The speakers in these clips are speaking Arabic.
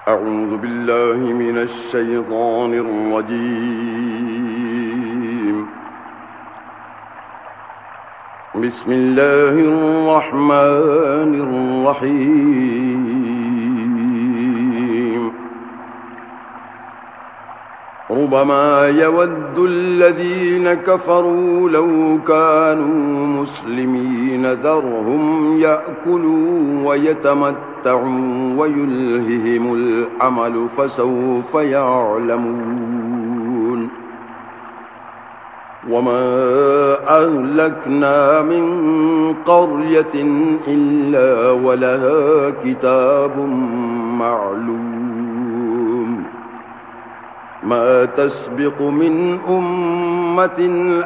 أعوذ بالله من الشيطان الرجيم. بسم الله الرحمن الرحيم. ربما يود الذين كفروا لو كانوا مسلمين ذرهم يأكلوا ويتمتعوا ويلههم الأمل فسوف يعلمون. وما أهلكنا من قرية إلا ولها كتاب معلوم ما تسبق من أمة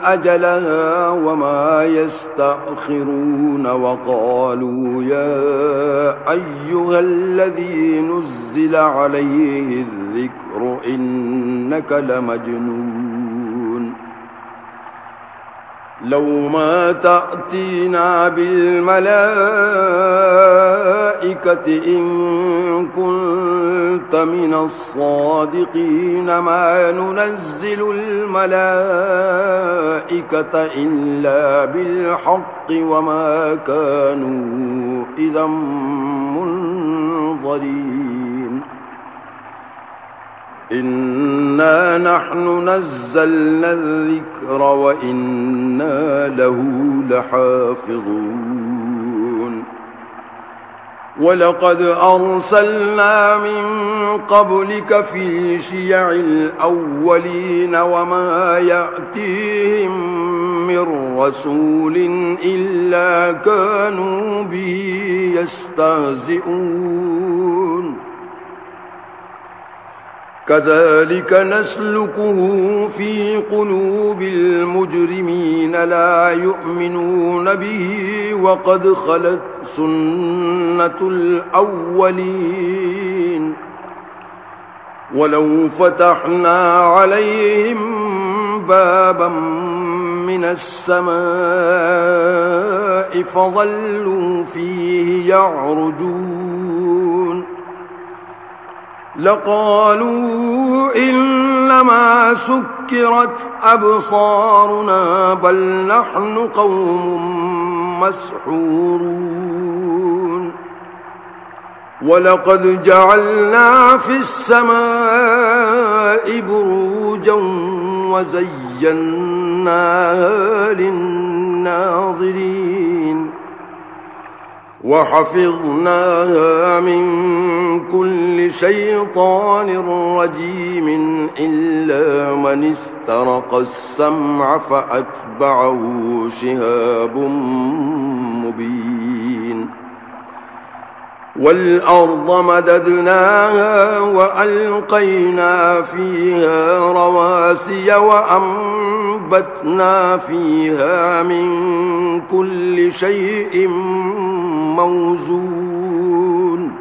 أجلها وما يستأخرون. وقالوا يا أيها الذي نزل عليه الذكر إنك لمجنون لو ما تأتينا بالملائكة إن كنت من الصادقين. ما ننزل الملائكة إلا بالحق وما كانوا إذا منظرين. إنا نحن نزلنا الذكر وإنا له لحافظون. ولقد أرسلنا من قبلك في شيع الأولين وما يأتيهم من رسول إلا كانوا به يستهزئون. كذلك نسلكه في قلوب المجرمين لا يؤمنون به وقد خلت سنة الأولين. ولو فتحنا عليهم بابا من السماء فظلوا فيه يعرجون لقالوا إنما سكرت أبصارنا بل نحن قوم مسحورون. ولقد جعلنا في السماء بروجا وزيناها للناظرين وحفظناها من كل شيطان رجيم إلا من استرق السمع فأتبعه شهاب مبين. والأرض مددناها وألقينا فيها رواسي وأنبتنا فيها من كل شيء موزون.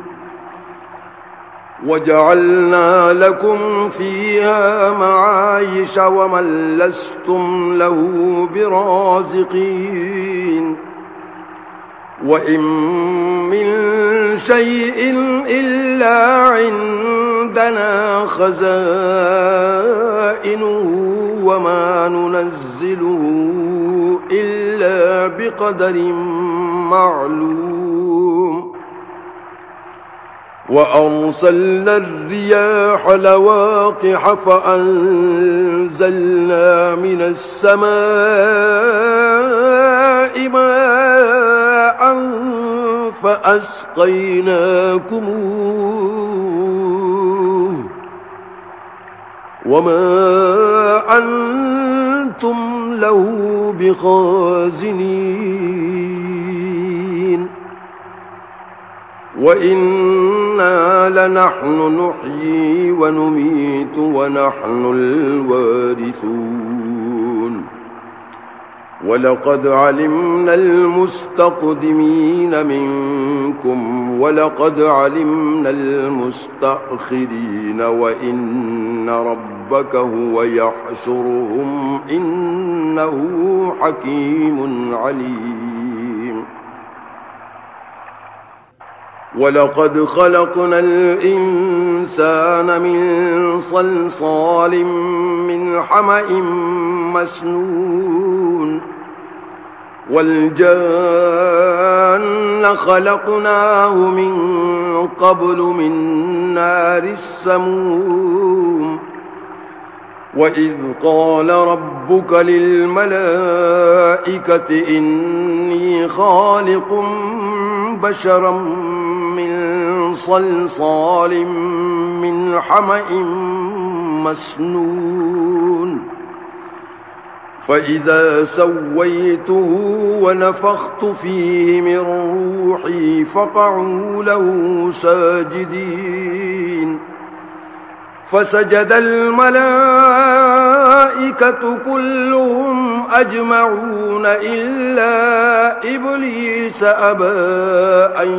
وجعلنا لكم فيها معايش ومن لستم له برازقين. وإن من شيء إلا عندنا خزائنه وما ننزله إلا بقدر معلوم. وأرسلنا الرياح لواقح فأنزلنا من السماء ماء فأسقيناكموه وما أنتم له بخازنين. وإنا لنحن نحيي ونميت ونحن الوارثون. ولقد علمنا المستقدمين منكم ولقد علمنا المستأخرين وإن ربك هو يحشرهم إنه حكيم عليم. ولقد خلقنا الإنسان من صلصال من حمأ مسنون والجان خلقناه من قبل من نار السموم وإذ قال ربك للملائكة إني خالق بشرا من صلصال من حمأ مسنون فإذا سويته ونفخت فيه من روحي فقعوا له ساجدين فسجد الملائكة كلهم أجمعون إلا إبليس أبى أن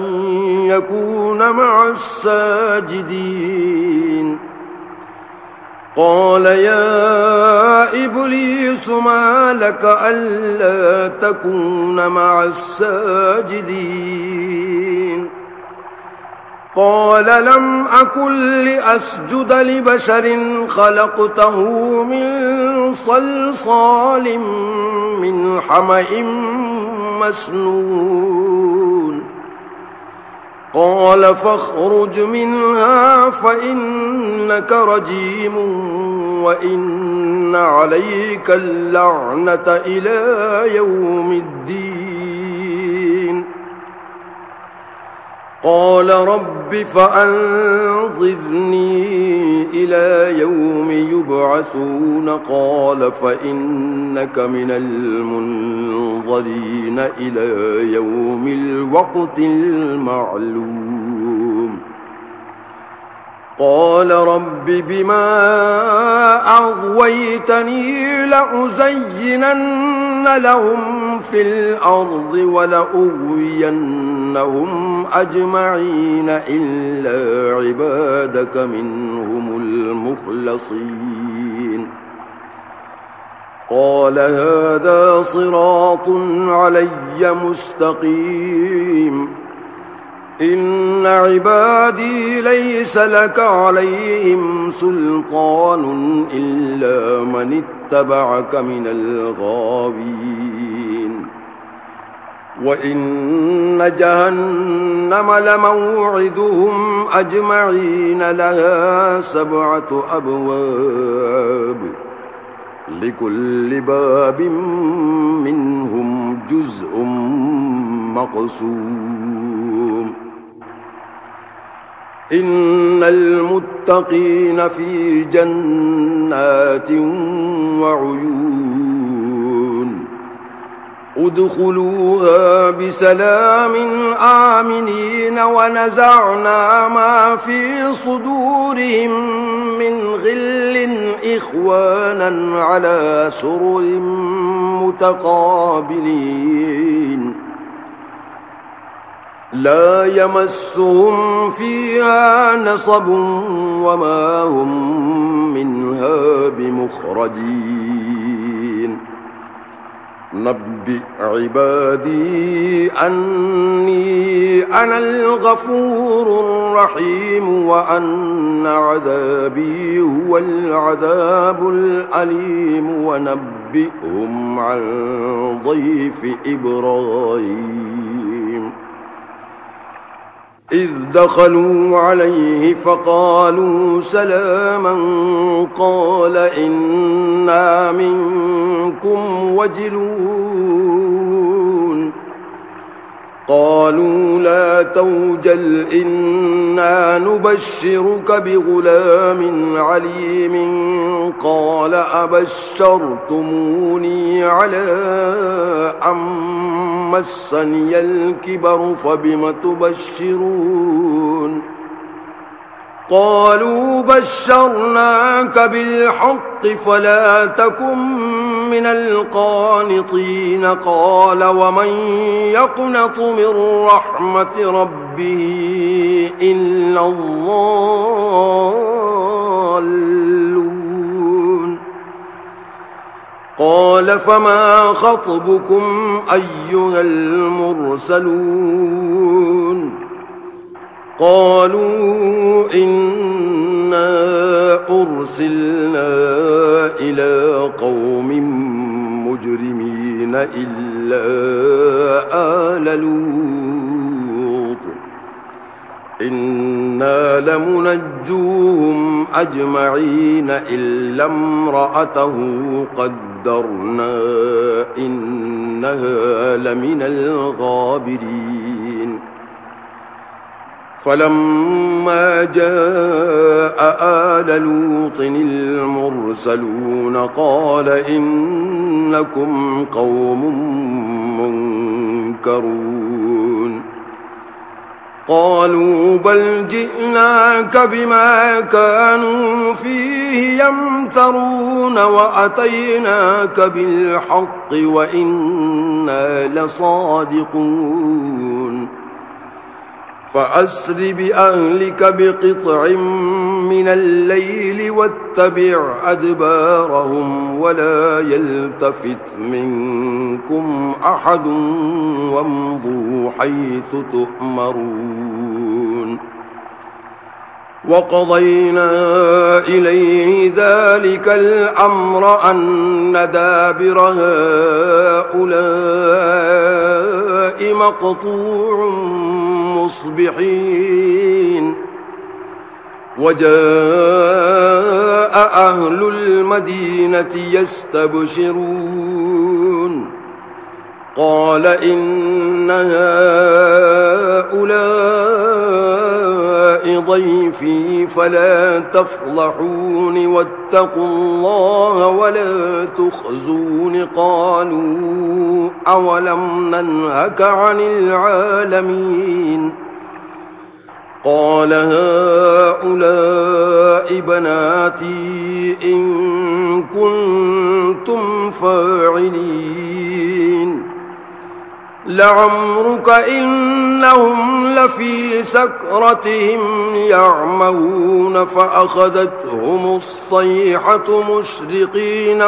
يكون مع الساجدين قال يا إبليس ما لك ألا تكون مع الساجدين قال لم أكن لأسجد لبشر خلقته من صلصال من حمأ مسنون قال فاخرج منها فإنك رجيم وإن عليك اللعنة إلى يوم الدين قال رب فأنظرني إلى يوم يبعثون قال فإنك من المنظرين إلى يوم الوقت المعلوم قال رب بما أغويتني لأزينن لهم في الأرض ولأغوينهم أجمعين إلا عبادك منهم المخلصين قال هذا صراط علي مستقيم إن عبادي ليس لك عليهم سلطان إلا من اتبعك من الغاوين وإن جهنم لموعدهم أجمعين لها 7 أبواب لكل باب منهم جزء مقسوم إن المتقين في جنات وعيون ادخلوها بسلام آمنين ونزعنا ما في صدورهم من غل إخوانا على سرر متقابلين لا يمسهم فيها نصب وما هم منها بمخرجين نبئ عبادي أني أنا الغفور الرحيم وأن عذابي هو العذاب الأليم ونبئهم عن ضيف إبراهيم إذ دخلوا عليه فقالوا سلاما قال إنا منكم وجلون قالوا لا توجل إنا نبشرك بغلام عليم قال أبشرتموني على أن مسني الكبر فبم تبشرون قالوا بشرناك بالحق فلا تكن من القانطين قال ومن يقنط من رحمة ربه إلا الضالون قال فما خطبكم أيها المرسلون قالوا إنا أرسلنا إلى قوم مجرمين إلا آل لوط إنا لمنجوهم أجمعين إلا امرأته قدرنا إنها لمن الغابرين فلما جاء آل لوط المرسلون قال إنكم قوم منكرون قالوا بل جئناك بما كانوا فيه يمترون وأتيناك بالحق وإنا لصادقون فأسر بأهلك بقطع من الليل واتبع أدبارهم ولا يلتفت منكم أحد وامضوا حيث تؤمرون وقضينا إليه ذلك الأمر أن دابر هؤلاء مقطوع مصبحين وجاء أهل المدينة يستبشرون قال إن هؤلاء ضيفي فلا تفضحون واتقوا الله ولا تخزون قالوا أولم ننهك عن العالمين قال هؤلاء بناتي إن كنتم فاعلين لعمرك إنهم لفي سكرتهم يعمهون فأخذتهم الصيحة مشرقين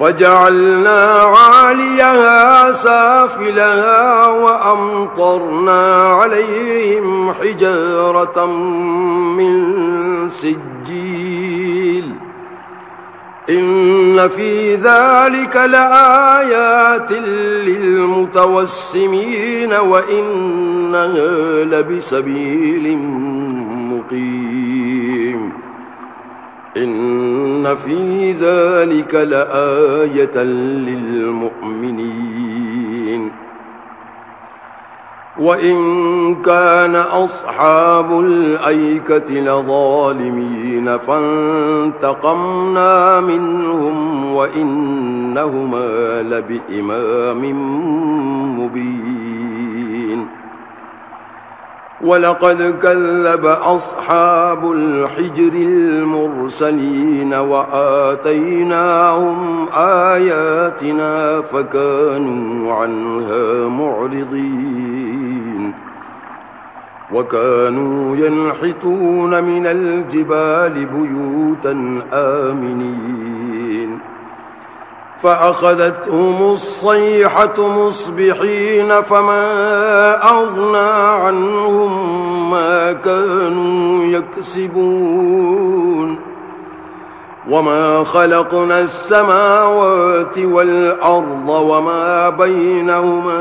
فجعلنا عاليها سافلها وأمطرنا عليهم حجارة من سجيل إن في ذلك لآيات للمتوسمين وإنها لبسبيل مقيم إن في ذلك لآية للمؤمنين وإن كان أصحاب الأيكة لظالمين فانتقمنا منهم وإنهما لبإمام مبين ولقد كذب أصحاب الحجر المرسلين وآتيناهم آياتنا فكانوا عنها معرضين وكانوا ينحتون من الجبال بيوتا آمنين فأخذتهم الصيحة مصبحين فما أغنى عنهم ما كانوا يكسبون وما خلقنا السماوات والأرض وما بينهما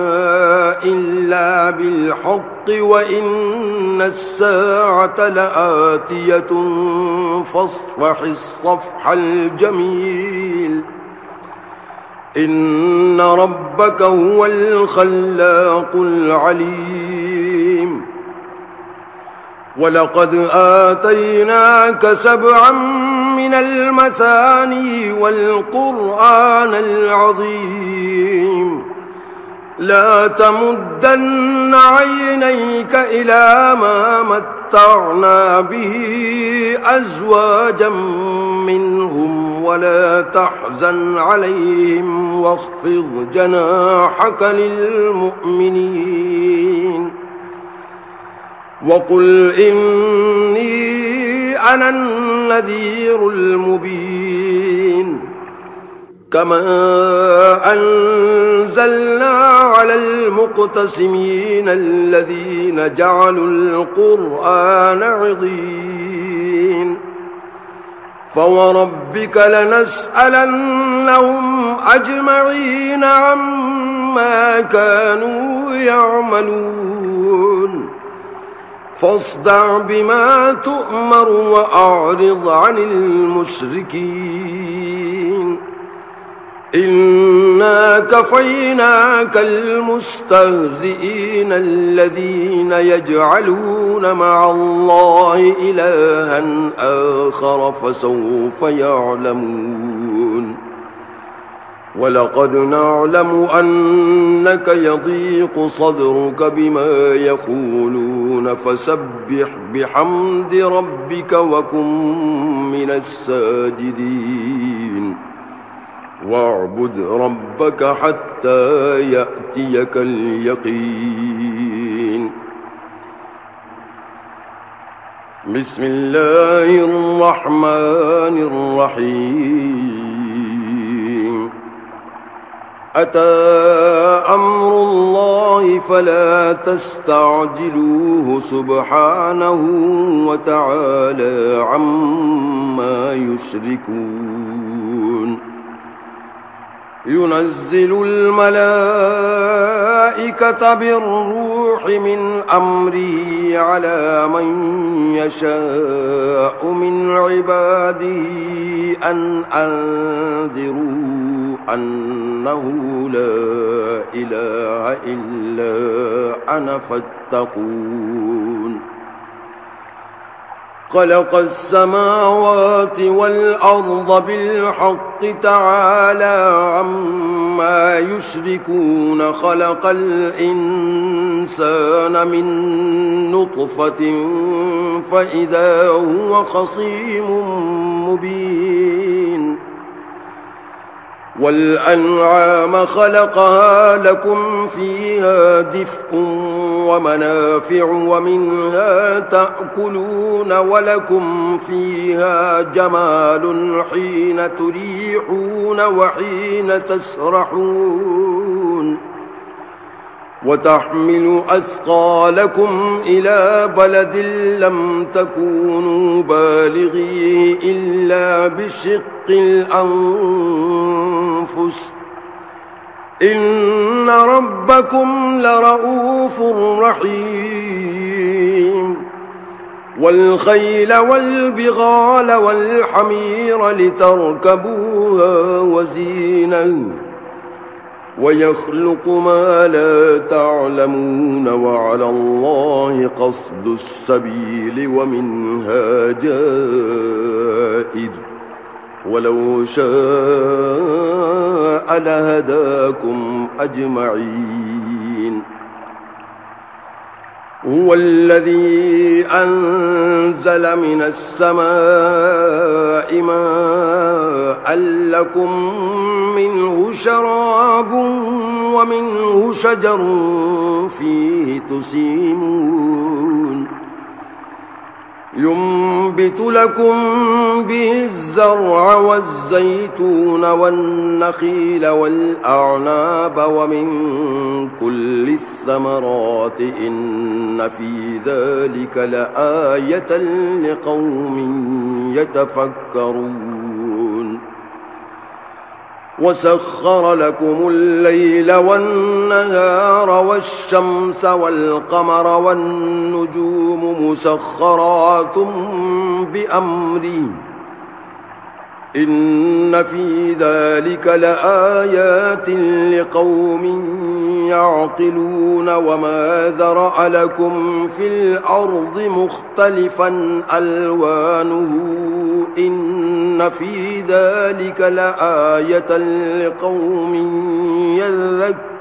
إلا بالحق وإن الساعة لآتية فاصفح الصفح الجميل إن ربك هو الخلاق العليم ولقد آتيناك 7 من المثاني والقرآن العظيم لا تمدن عينيك إلى ما متعنا به أزواجا منهم ولا تحزن عليهم واخفض جناحك للمؤمنين وقل إني أنا النذير المبين كما أنزلنا على المقتسمين الذين جعلوا القرآن عضين فوربك لنسألنهم أجمعين عما كانوا يعملون فاصدع بما تؤمر وأعرض عن المشركين إنا كفيناك المستهزئين الذين يجعلون مع الله إلها آخر فسوف يعلمون ولقد نعلم أنك يضيق صدرك بما يقولون فسبح بحمد ربك وكن من الساجدين واعبد ربك حتى يأتيك اليقين بسم الله الرحمن الرحيم أتى أمر الله فلا تستعجلوه سبحانه وتعالى عما يشركون ينزل الملائكة بالروح من أمره على من يشاء من عباده أن أنذروا أنه لا إله إلا أنا فاتقون خلق السماوات والأرض بالحق تعالى عما يشركون خلق الإنسان من نطفة فإذا هو خصيم مبين والأنعام خلقها لكم فيها دفء ومنافع ومنها تأكلون ولكم فيها جمال حين تريحون وحين تسرحون وتحمل أثقالكم إلى بلد لم تكونوا بالغيه إلا بشق الأنفس إن ربكم لرؤوف رحيم والخيل والبغال والحمير لتركبوها وزينة ويخلق ما لا تعلمون وعلى الله قصد السبيل ومنها جائر ولو شاء لهداكم أجمعين هو الذي أنزل من السماء ماء لكم منه شراب ومنه شجر فيه تسيمون ينبت لكم به الزرع والزيتون والنخيل والأعناب ومن كل الثمرات إن في ذلك لآية لقوم يتفكرون وسخر لكم الليل والنهار والشمس والقمر والنجوم مسخرات بأمره إن في ذلك لآيات لقوم يعقلون وما ذرأ لكم في الأرض مختلفا ألوانه إن في ذلك لآية لقوم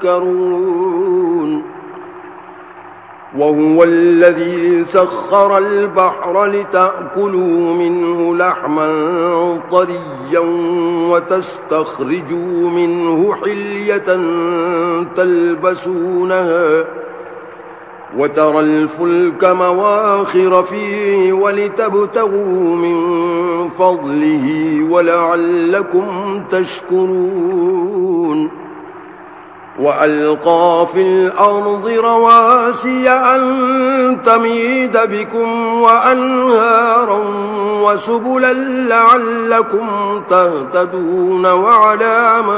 يذكرون وهو الذي سخر البحر لتأكلوا منه لحما طريا وتستخرجوا منه حلية تلبسونها وترى الفلك مواخر فيه ولتبتغوا من فضله ولعلكم تشكرون وألقى في الأرض رواسي أن تميد بكم وأنهارا وسبلا لعلكم تهتدون وعلامات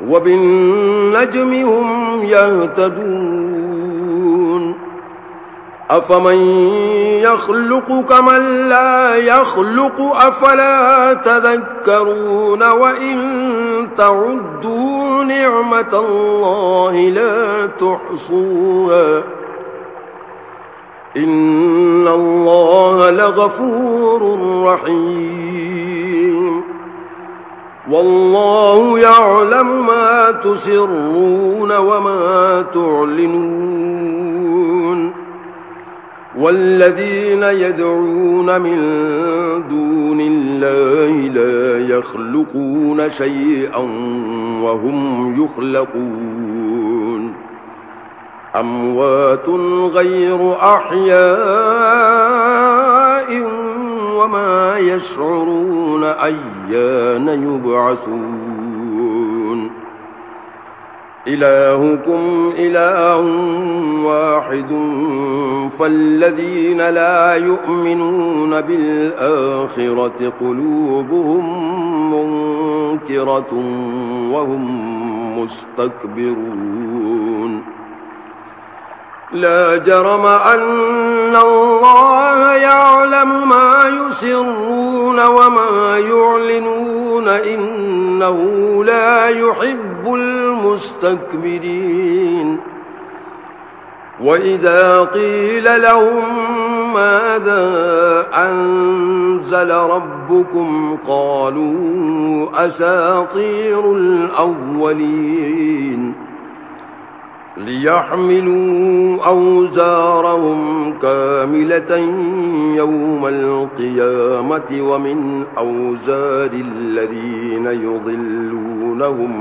وبالنجم هم يهتدون أفمن يخلق كمن لا يخلق أفلا تذكرون وإن تعدوا نعمة الله لا تحصوها إن الله لغفور رحيم والله يعلم ما تسرون وما تعلنون والذين يدعون من دون الله لا يخلقون شيئا وهم يخلقون أموات غير أحياء وما يشعرون أيان يبعثون إلهكم إله واحد فالذين لا يؤمنون بالآخرة قلوبهم منكرة وهم مستكبرون لا جرم أن الله يعلم ما يسرون وما يعلنون إنه لا يحب المستكبرين وإذا قيل لهم ماذا أنزل ربكم قالوا أساطير الأولين ليحملوا أوزارهم كاملة يوم القيامة ومن أوزار الذين يضلونهم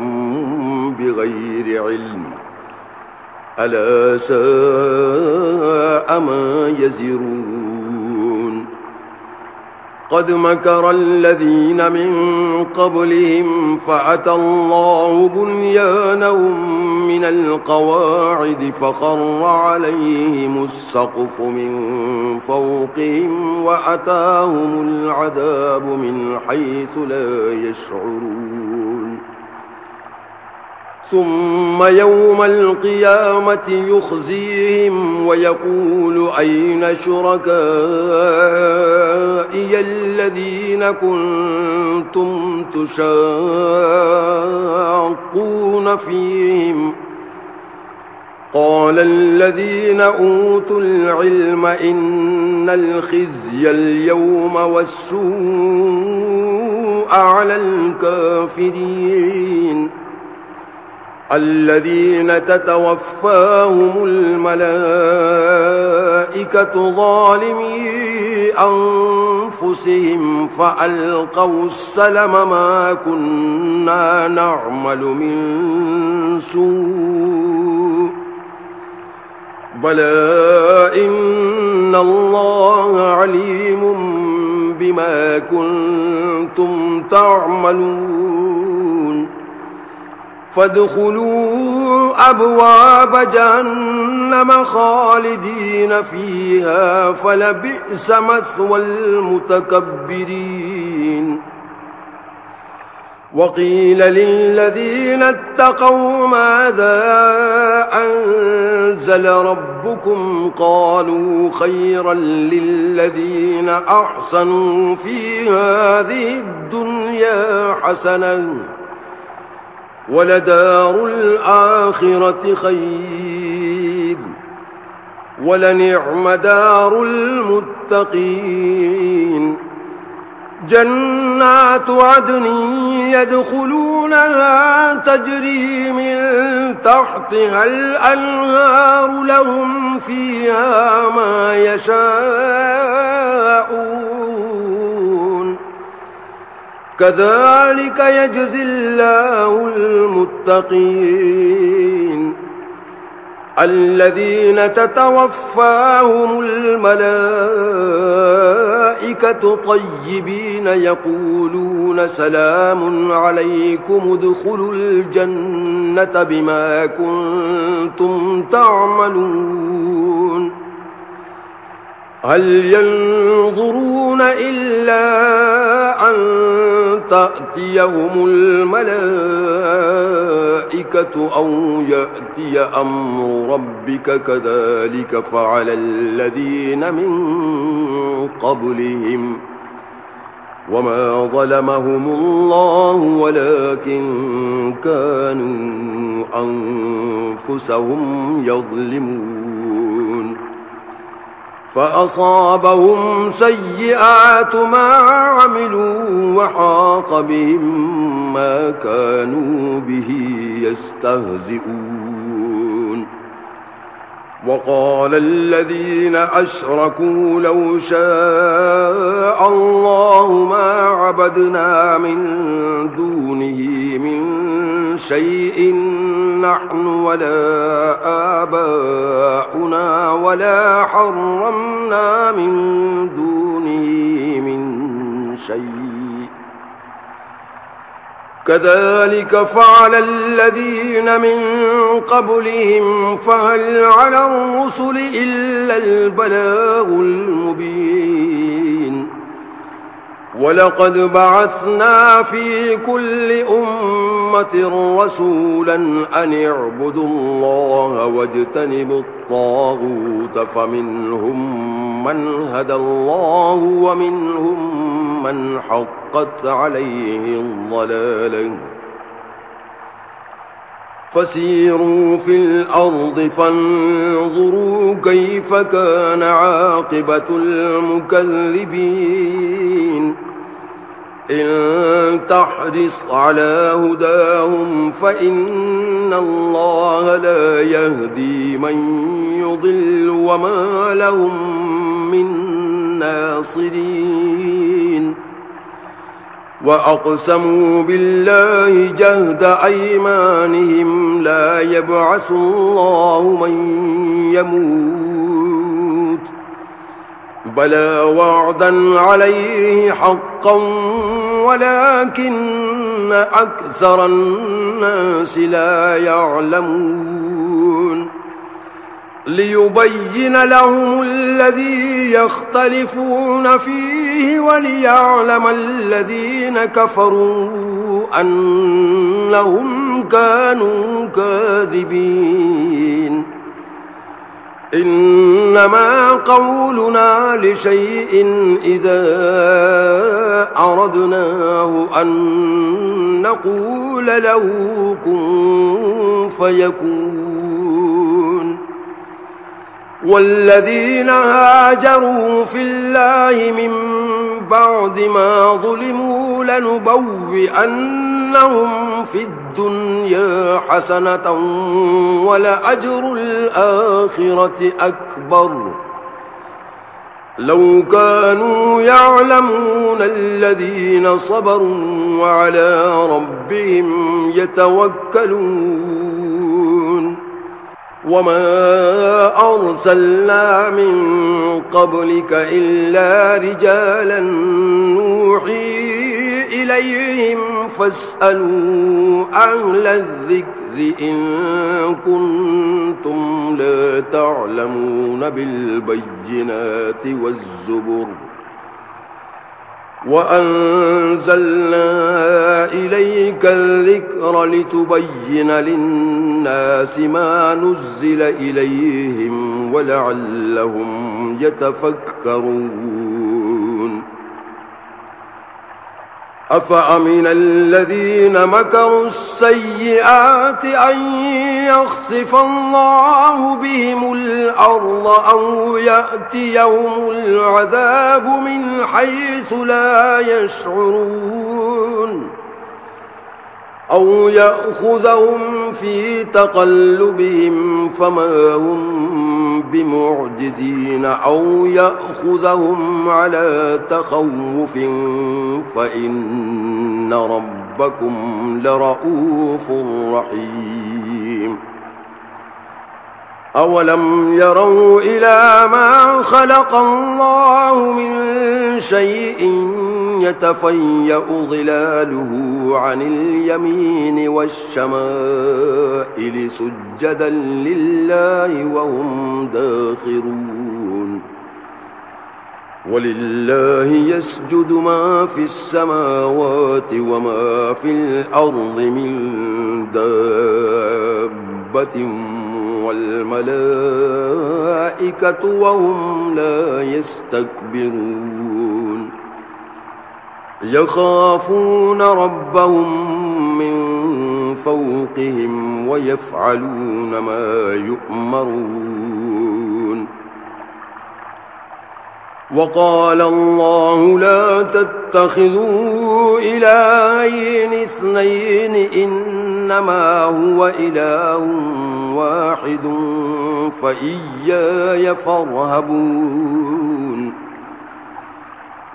بغير علم ألا ساء ما يزرون قد مكر الذين من قبلهم فأتى الله بنيانهم من القواعد فخر عليهم السقف من فوقهم وأتاهم العذاب من حيث لا يشعرون ثم يوم القيامة يخزيهم ويقول أين شركائي الذين كنتم تشاقون فيهم قال الذين أوتوا العلم إن الخزي اليوم والسوء على الكافرين الذين تتوفاهم الملائكة ظالمي أنفسهم فألقوا السلم ما كنا نعمل من سوء بلى إن الله عليم بما كنتم تعملون فادخلوا أبواب جهنم خالدين فيها فلبئس مثوى المتكبرين وقيل للذين اتقوا ماذا أنزل ربكم قالوا خيرا للذين أحسنوا في هذه الدنيا حسنة ولدار الآخرة خير ولنعم دار المتقين جنات عدن يدخلونها تجري من تحتها الأنهار لهم فيها ما يشاءون كذلك يجزي الله المتقين الذين تتوفاهم الملائكة الملائكة طيبين يقولون سلام عليكم ادخلوا الجنة بما كنتم تعملون هل ينظرون إلا أن تأتيهم الملائكة أو يأتي أمر ربك كذلك فعل الذين من قبلهم وما ظلمهم الله ولكن كانوا أنفسهم يظلمون فأصابهم سيئات ما عملوا وحاق بهم ما كانوا به يستهزئون وقال الذين أشركوا لو شاء الله ما عبدنا من دونه من شيء نحن ولا آباؤنا ولا حرمنا من دونه من شيء كذلك فعل الذين من قبلهم فهل على الرسل إلا البلاغ المبين ولقد بعثنا في كل أمة رسولا أن اعبدوا الله واجتنبوا الطاغوت فمنهم من هدى الله ومنهم من حقت عليه الضلالة فسيروا في الأرض فانظروا كيف كان عاقبة المكذبين إن تحرص على هداهم فإن الله لا يهدي من يضل وما لهم من ناصرين وأقسموا بالله جهد أيمانهم لا يبعث الله من يموت بلى وعدا عليه حقا ولكن أكثر الناس لا يعلمون ليبين لهم الذي يختلفون فيه وليعلم الذين كفروا أنهم كانوا كاذبين إنما قولنا لشيء إذا أردناه أن نقول له كن فيكون والذين هاجروا في الله من بعد ما ظلموا لنبوئنهم في الدنيا حسنة ولأجر الآخرة أكبر لو كانوا يعلمون الذين صبروا وعلى ربهم يتوكلون وما أرسلنا من قبلك إلا رجالا نوحي إليهم فاسألوا أهل الذكر إن كنتم لا تعلمون بالبينات والزبر وأنزلنا إليك الذكر لتبين للناس ما نزل إليهم ولعلهم يتفكرون أفأمن الذين مكروا السيئات أن يخسف الله بهم الأرض أو يأتيهم العذاب من حيث لا يشعرون أو يأخذهم في تقلبهم فما هم بمعجزين أو يأخذهم على تخوف فإن ربكم لرؤوف رحيم أولم يروا إلى ما خلق الله من شيء يتفيأ ظلاله عن اليمين والشمائل سجدا لله وهم داخرون ولله يسجد ما في السماوات وما في الأرض من دابة والملائكة وهم لا يستكبرون يخافون ربهم من فوقهم ويفعلون ما يؤمرون وقال الله لا تتخذوا إلهين اثنين إنما هو إله واحد فإياي فارهبون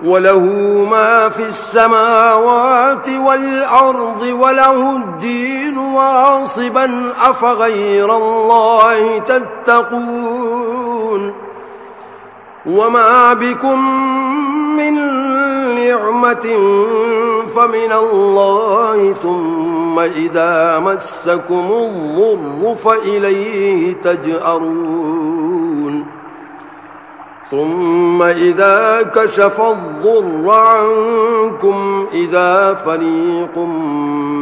وله ما في السماوات والأرض وله الدين واصبا أفغير الله تتقون وما بكم من نعمة فمن الله ثم إذا مسكم الضر فإليه تجأرون ثم إذا كشف الضر عنكم إذا فريق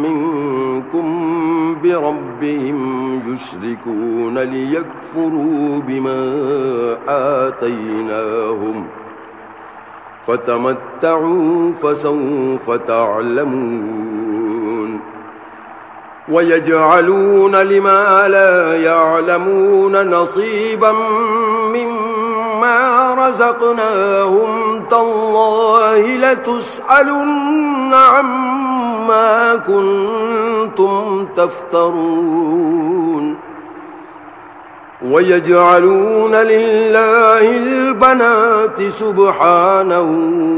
منكم بربهم يشركون ليكفروا بما آتيناهم فتمتعوا فسوف تعلمون ويجعلون لما لا يعلمون نصيبا مما رزقناهم تالله لتسألن عما كنتم تفترون ويجعلون لله البنات سبحانه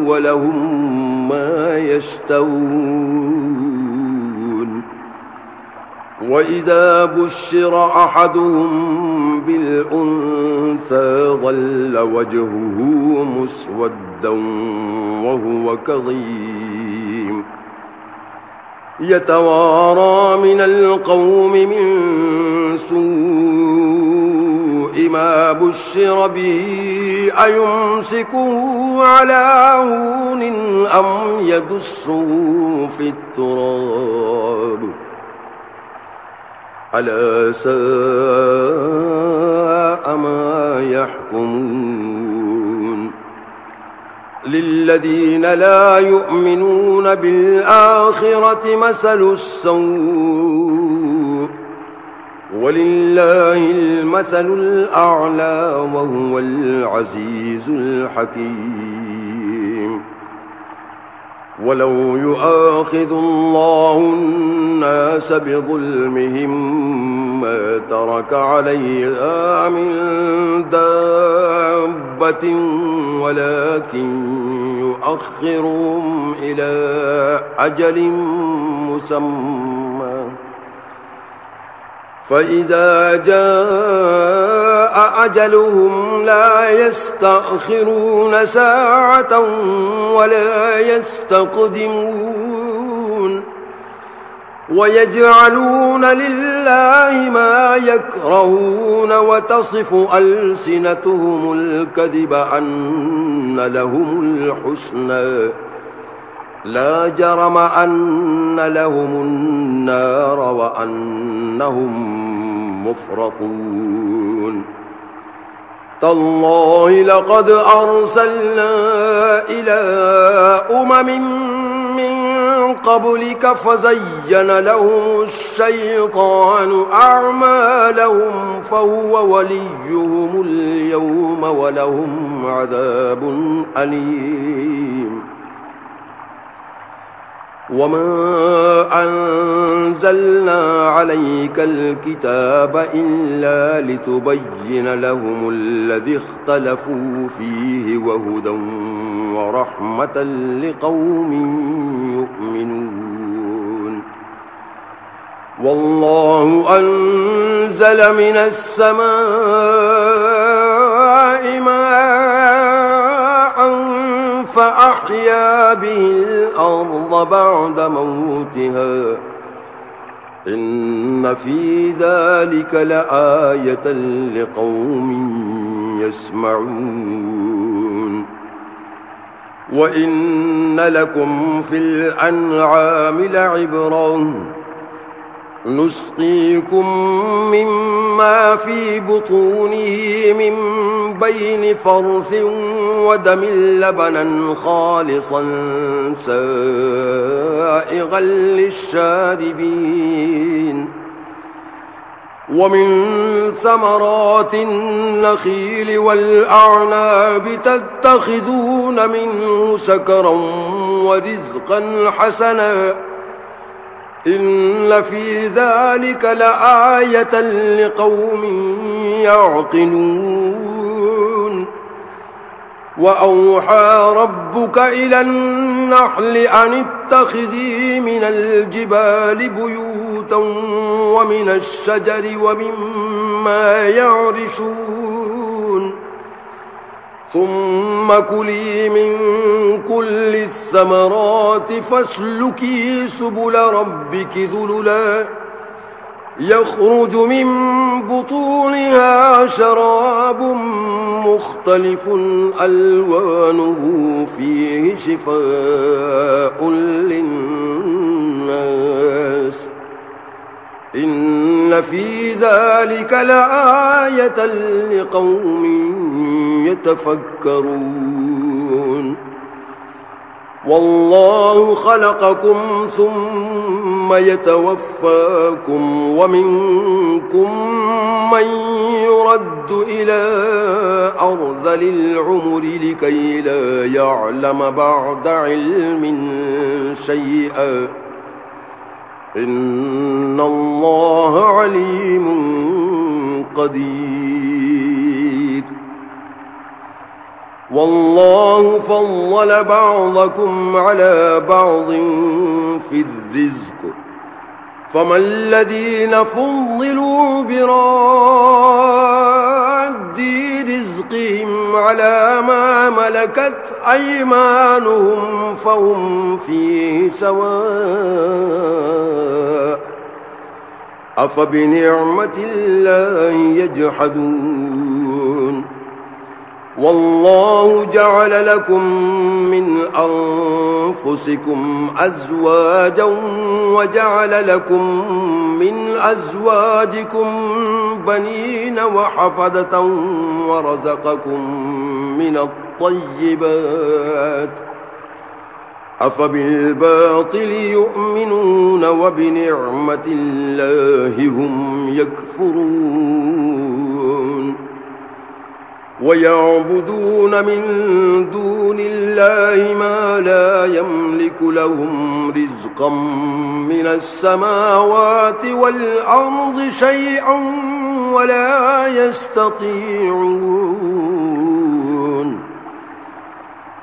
ولهم ما يشتهون وإذا بشر أحدهم بالأنثى ظل وجهه مسودا وهو كظيم يتوارى من القوم من سوء ما بشر به أيمسكه على هون أم يدسه في التراب ألا ساء ما يحكمون للذين لا يؤمنون بالآخرة مثل السوء ولله المثل الأعلى وهو العزيز الحكيم ولو يؤاخذ الله الناس بظلمهم ما ترك عليها من دابة ولكن يؤخرهم إلى أجل مسمى فإذا جاء أجلهم لا يستأخرون ساعة ولا يستقدمون ويجعلون لله ما يكرهون وتصف ألسنتهم الكذب أن لهم الحسنى لا جرم أن لهم النار وأنهم مفرطون تالله لقد أرسلنا إلى من قبلك فزين لهم الشيطان أعمالهم فهو وليهم اليوم ولهم عذاب أليم وما أنزلنا عليك الكتاب إلا لتبين لهم الذي اختلفوا فيه وهدى ورحمة لقوم يؤمنون والله أنزل من السماء ماء فأحيا به الأرض بعد موتها إن في ذلك لآية لقوم يسمعون وإن لكم في الأنعام لعبرة نسقيكم مما في بطونه من بين فرث ودم لبنا خالصا سائغا للشاربين ومن ثمرات النخيل والأعناب تتخذون منه سكرا ورزقا حسنا إن في ذلك لآية لقوم يعقلون وأوحى ربك إلى النحل أن اتخذي من الجبال بيوتا ومن الشجر ومما يعرشون ثم كلي من كل الثمرات فاسلكي سبل ربك ذللا يخرج من بطونها شراب مختلف ألوانه فيه شفاء للناس إن في ذلك لآية لقوم يتفكرون والله خلقكم ثم يتوفاكم ومنكم من يرد إلى أرذل العمر لكي لا يعلم بعد علم شيئا إن الله عليم قدير والله فضل بعضكم على بعض في الرزق فما الذين فضلوا براد رزقهم على ما ملكت أيمانهم فهم فيه سواء أفبنعمة الله يجحدون والله جعل لكم من أنفسكم أزواجا وجعل لكم من أزواجكم بنين وحفدة ورزقكم من الطيبات أفبالباطل يؤمنون وبنعمة الله هم يكفرون ويعبدون من دون الله ما لا يملك لهم رزقا من السماوات والأرض شيئا ولا يستطيعون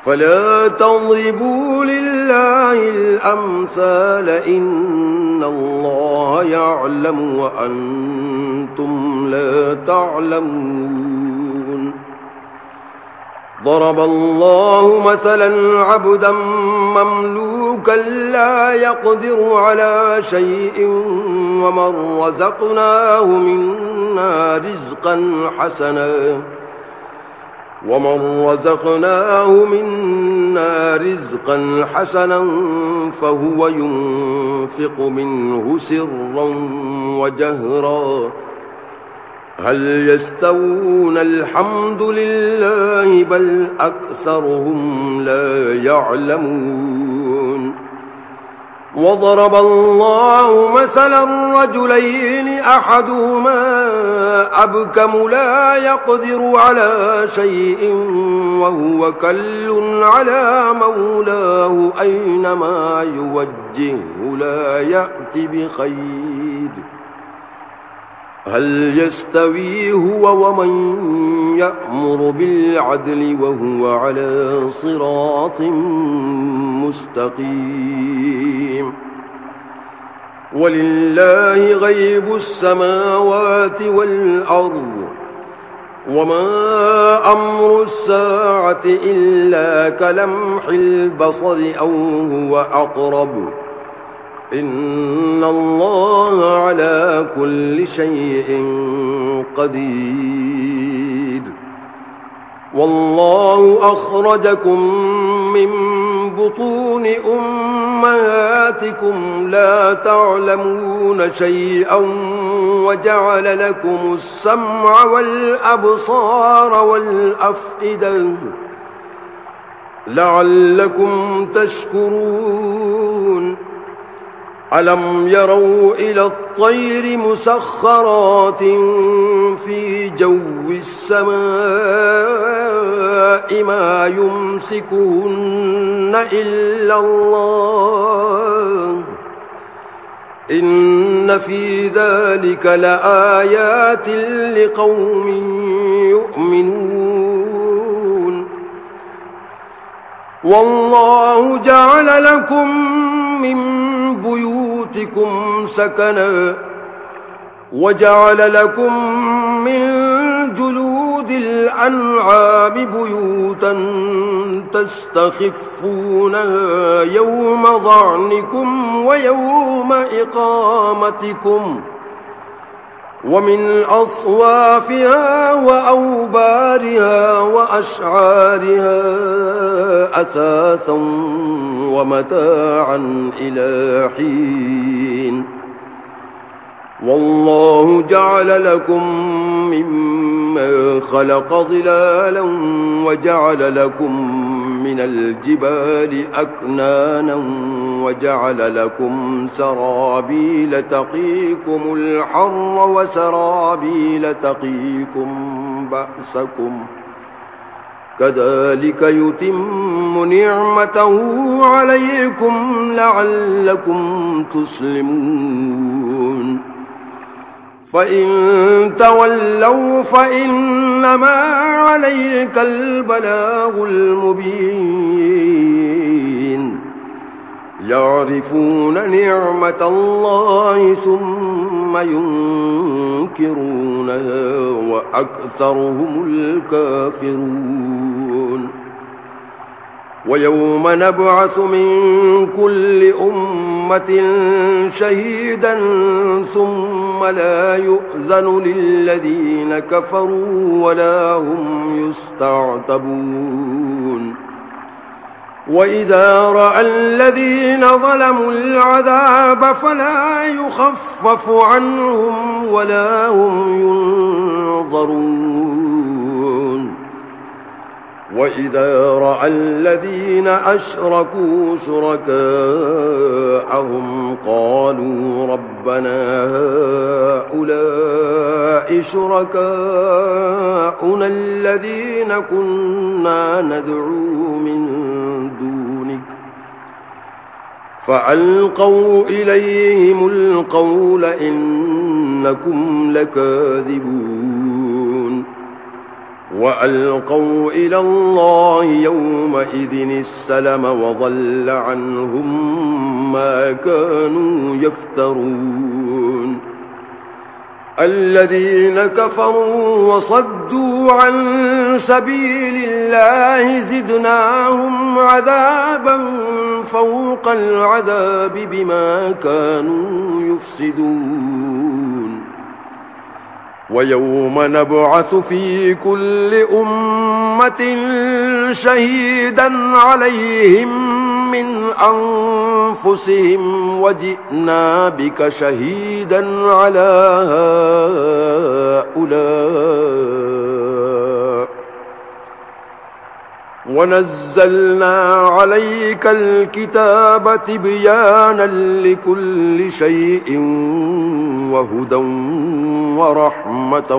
فلا تضربوا لله الأمثال إن الله يعلم وأنتم لا تعلمون ضرب الله مثلا عبدا مملوكا لا يقدر على شيء ومن رزقناه منا رزقا حسنا فهو ينفق منه سرا وجهرا هل يستوون الحمد لله بل أكثرهم لا يعلمون وضرب الله مثلا رجلين أحدهما أبكم لا يقدر على شيء وهو كل على مولاه أينما يوجهه لا يأتي بخير هل يستوي هو ومن يأمر بالعدل وهو على صراط مستقيم ولله غيب السماوات والأرض وما أمر الساعة إلا كلمح البصر أو هو أقرب إن الله على كل شيء قدير والله أخرجكم من بطون أمهاتكم لا تعلمون شيئا وجعل لكم السمع والأبصار والأفئدة لعلكم تشكرون ألم يروا إلى الطير مسخرات في جو السماء ما يمسكهن إلا الله إن في ذلك لآيات لقوم يؤمنون والله جعل لكم من بيوتكم سكنا وجعل لكم من جلود الأنعام بيوتا تستخفونها يوم ظعنكم ويوم إقامتكم ومن أصوافها وأوبارها وأشعارها أثاثا ومتاعا إلى حين والله جعل لكم مما خلق ظلالا وجعل لكم من الجبال أكنانا وجعل لكم سرابيل تقيكم الحر وسرابيل تقيكم بأسكم كذلك يتم نعمته عليكم لعلكم تسلمون فإن تولوا فإنما عليك البلاغ المبين يعرفون نعمة الله ثم ينكرونها وأكثرهم الكافرون ويوم نبعث من كل أمة شهيدا ثم لا يؤذن للذين كفروا ولا هم يستعتبون وإذا رأى الذين ظلموا العذاب فلا يخفف عنهم ولا هم ينظرون وإذا رأى الذين أشركوا شركاءهم قالوا ربنا هؤلاء شركاؤنا الذين كنا ندعو من دونك فألقوا إليهم القول إنكم لكاذبون وألقوا إلى الله يومئذ السلم وضل عنهم ما كانوا يفترون الذين كفروا وصدوا عن سبيل الله زدناهم عذابا فوق العذاب بما كانوا يفسدون ويوم نبعث في كل أمة شهيدا عليهم من أنفسهم وجئنا بك شهيدا على هؤلاء ونزلنا عليك الكتاب تبيانا لكل شيء وهدى ورحمة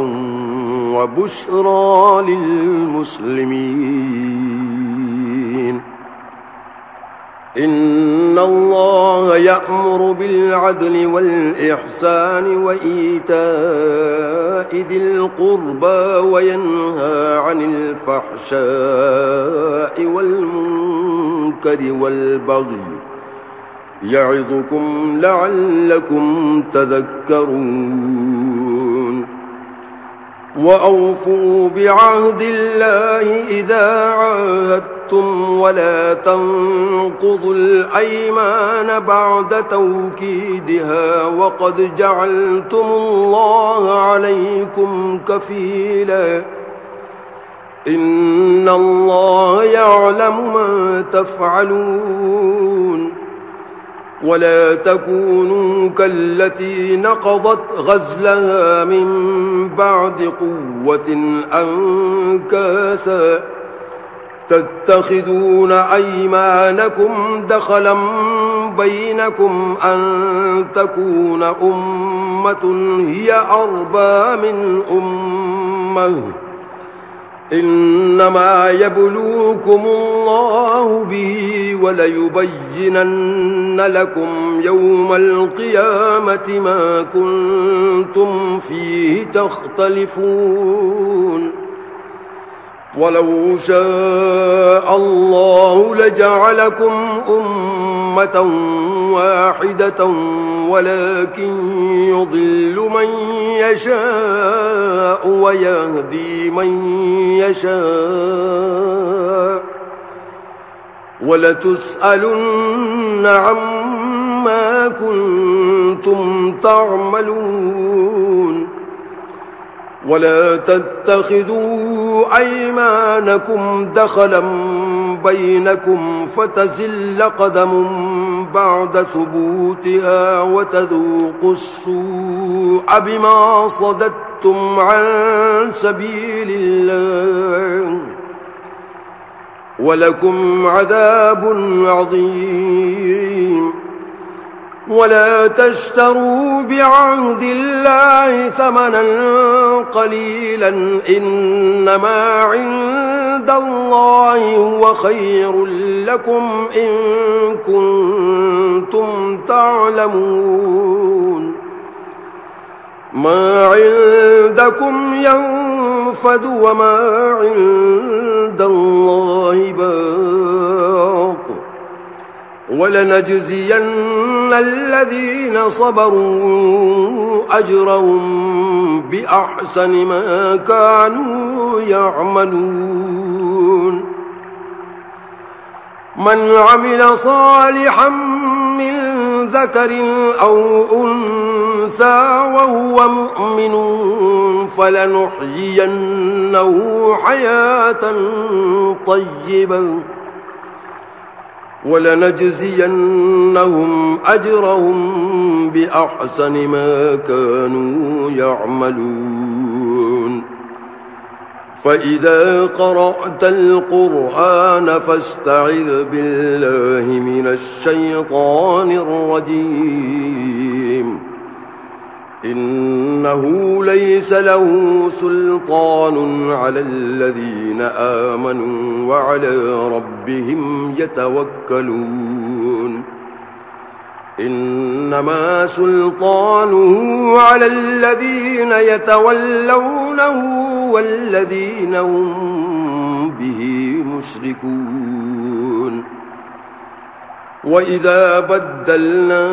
وبشرى للمسلمين إن الله يأمر بالعدل والإحسان وإيتاء ذي القربى وينهى عن الفحشاء والمنكر والبغي يعظكم لعلكم تذكرون وأوفوا بعهد الله إذا عاهدتم ولا تنقضوا الأيمان بعد توكيدها وقد جعلتم الله عليكم كفيلا إن الله يعلم ما تفعلون ولا تكونوا كالتي نقضت غزلها من بعد قوة أنكاثا تتخذون أيمانكم دخلا بينكم أن تكون أمة هي أربى من أمة إنما يبلوكم الله به وليبينن لكم يوم القيامة ما كنتم فيه تختلفون ولو شاء الله لجعلكم أمة واحدة ولكن يضل من يشاء ويهدي من يشاء ولتسألن عما كنتم تعملون ولا تتخذوا أيمانكم دخلا بينكم فتزل قدم بعد ثبوتها وتذوقوا السوء بما صددتم عن سبيل الله ولكم عذاب عظيم ولا تشتروا بعهد الله ثمنا قليلا إنما عند الله هو خير لكم إن كنتم تعلمون ما عندكم ينفد وما عند الله باق ولنجزين الذين صبروا أجرهم بأحسن ما كانوا يعملون من عمل صالحا من ذكر أو أنثى وهو مؤمن فلنحيينه حياة طيبة ولنجزينهم أجرهم بأحسن ما كانوا يعملون فإذا قرأت القرآن فاستعذ بالله من الشيطان الرجيم إنه ليس له سلطان على الذين آمنوا وعلى ربهم يتوكلون إنما سلطانه على الذين يتولونه والذين هم به مشركون وإذا بدلنا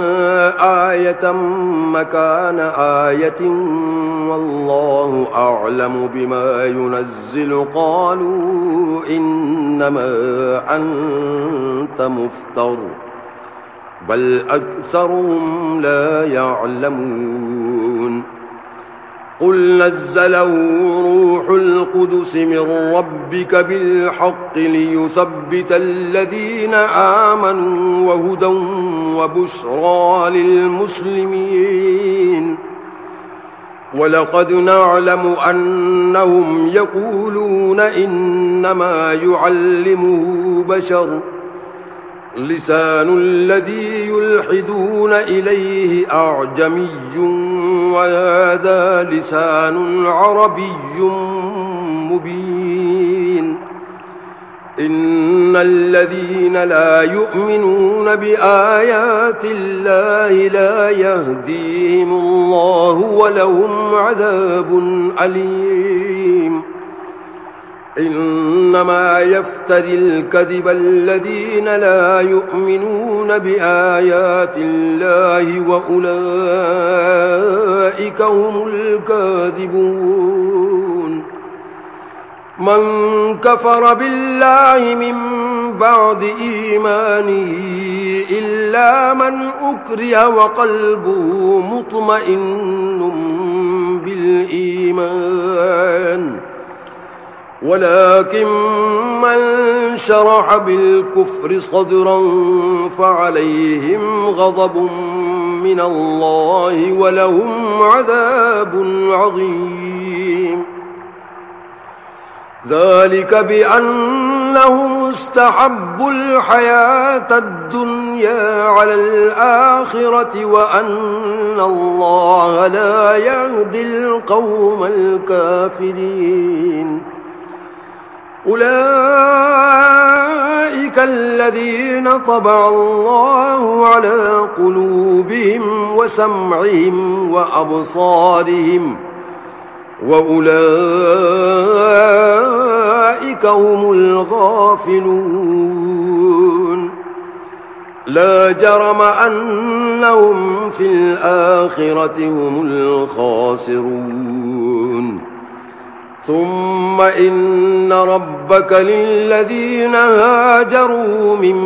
آية مكان آية والله أعلم بما ينزل قالوا إنما أنت مفتر بل أكثرهم لا يعلمون قل نزله روح القدس من ربك بالحق ليثبت الذين آمنوا وهدى وبشرى للمسلمين ولقد نعلم أنهم يقولون إنما يعلمه بشر لسان الذي يلحدون إليه أعجمي وهذا لسان عربي مبين إن الذين لا يؤمنون بآيات الله لا يهديهم الله ولهم عذاب أليم إنما يفتري الكذب الذين لا يؤمنون بآيات الله وأولئك هم الكاذبون من كفر بالله من بعد إيمانه إلا من أكره وقلبه مطمئن بالإيمان ولكن من شرح بالكفر صدرا فعليهم غضب من الله ولهم عذاب عظيم ذلك بأنهم استحبوا الحياة الدنيا على الآخرة وأن الله لا يهدي القوم الكافرين أولئك الذين طبع الله على قلوبهم وسمعهم وأبصارهم وأولئك هم الغافلون لا جرم أنهم في الآخرة هم الخاسرون ثم إن ربك للذين هاجروا من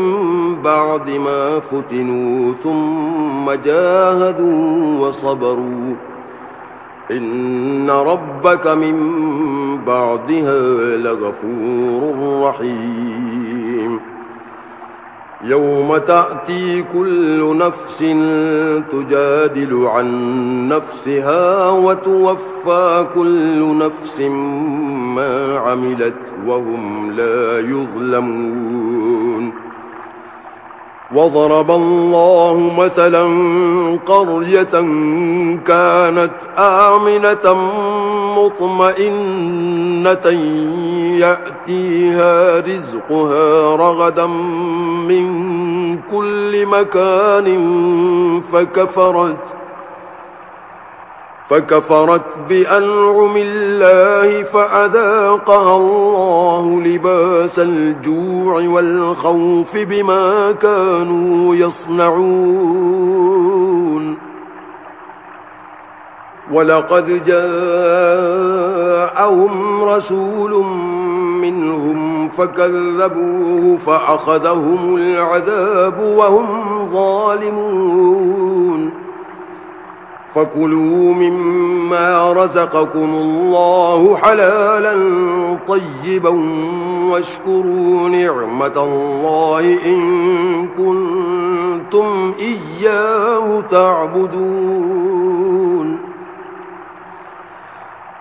بعد ما فتنوا ثم جاهدوا وصبروا إن ربك من بعدها لغفور رحيم يوم تأتي كل نفس تجادل عن نفسها وتوفى كل نفس ما عملت وهم لا يظلمون وضرب الله مثلا قرية كانت آمنة مطمئنة يأتيها رزقها رغدا من كل مكان فكفرت بأنعم الله فأذاقها الله لباس الجوع والخوف بما كانوا يصنعون ولقد جاءهم رسول منهم فكذبوه فأخذهم العذاب وهم ظالمون فكلوا مما رزقكم الله حلالا طيبا واشكروا نعمة الله إن كنتم إياه تعبدون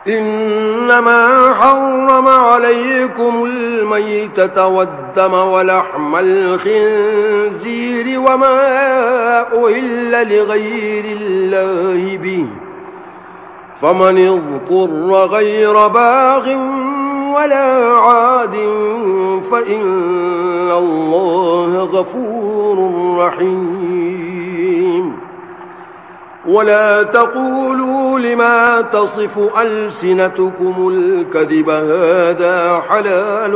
إنما حرم عليكم الميتة والدم ولحم الخنزير وما أهل لغير الله به فمن اضطر غير باغ ولا عاد فإن الله غفور رحيم ولا تقولوا لما تصف ألسنتكم الكذب هذا حلال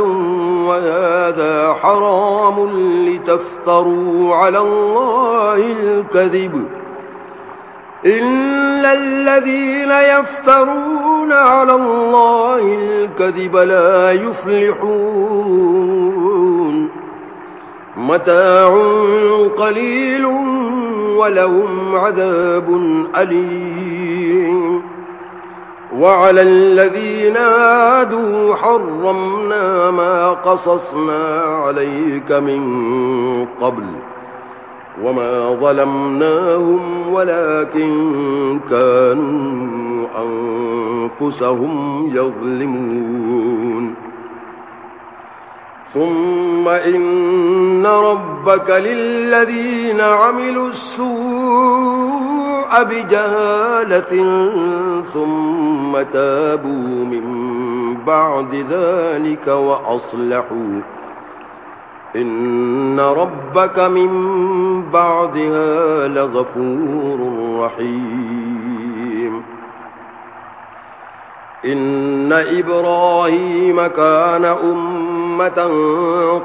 وهذا حرام لتفتروا على الله الكذب إن الذين يفترون على الله الكذب لا يفلحون متاع قليل ولهم عذاب أليم وعلى الذين هادوا حرمنا ما قصصنا عليك من قبل وما ظلمناهم ولكن كانوا أنفسهم يظلمون ثم إن ربك للذين عملوا السوء بجهالة ثم تابوا من بعد ذلك وأصلحوا إن ربك من بعدها لغفور رحيم إن إبراهيم كان أمة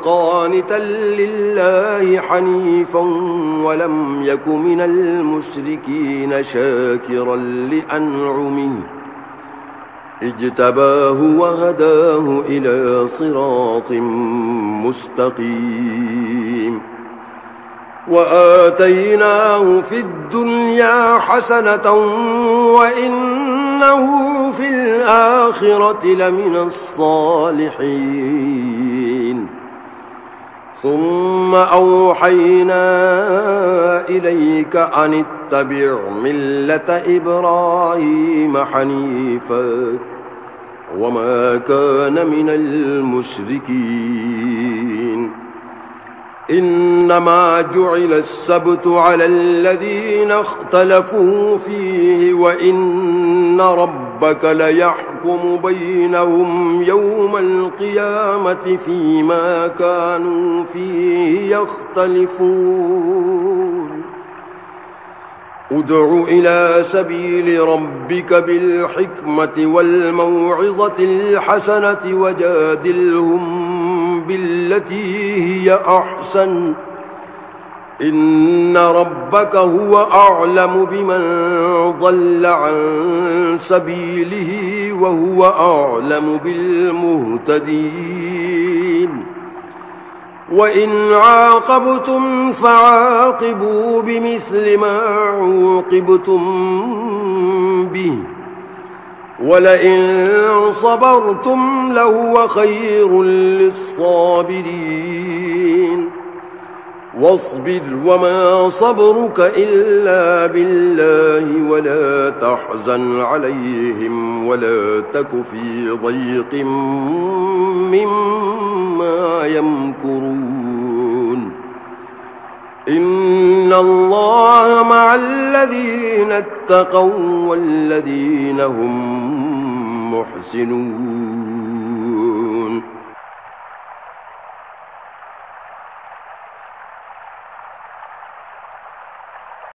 قانتا لله حنيفا ولم يك من المشركين شاكرا لأنعمه اجتباه وهداه إلى صراط مستقيم وآتيناه في الدنيا حسنة وإنه في الآخرة لمن الصالحين ثم أوحينا إليك أن اتبع ملة إبراهيم حنيفا وما كان من المشركين إنما جعل السبت على الذين اختلفوا فيه وإن ربك ليحكم بينهم يوم القيامة فيما كانوا فيه يختلفون ادع إلى سبيل ربك بالحكمة والموعظة الحسنة وجادلهم بالتي هي أحسن إن ربك هو أعلم بمن ضل عن سبيله وهو أعلم بالمهتدين وإن عاقبتم فعاقبوا بمثل ما عوقبتم به ولئن صبرتم لهو خير للصابرين واصبر وما صبرك إلا بالله ولا تحزن عليهم ولا تك في ضيق مما يمكرون إن الله مع الذين اتقوا والذين هم محسنون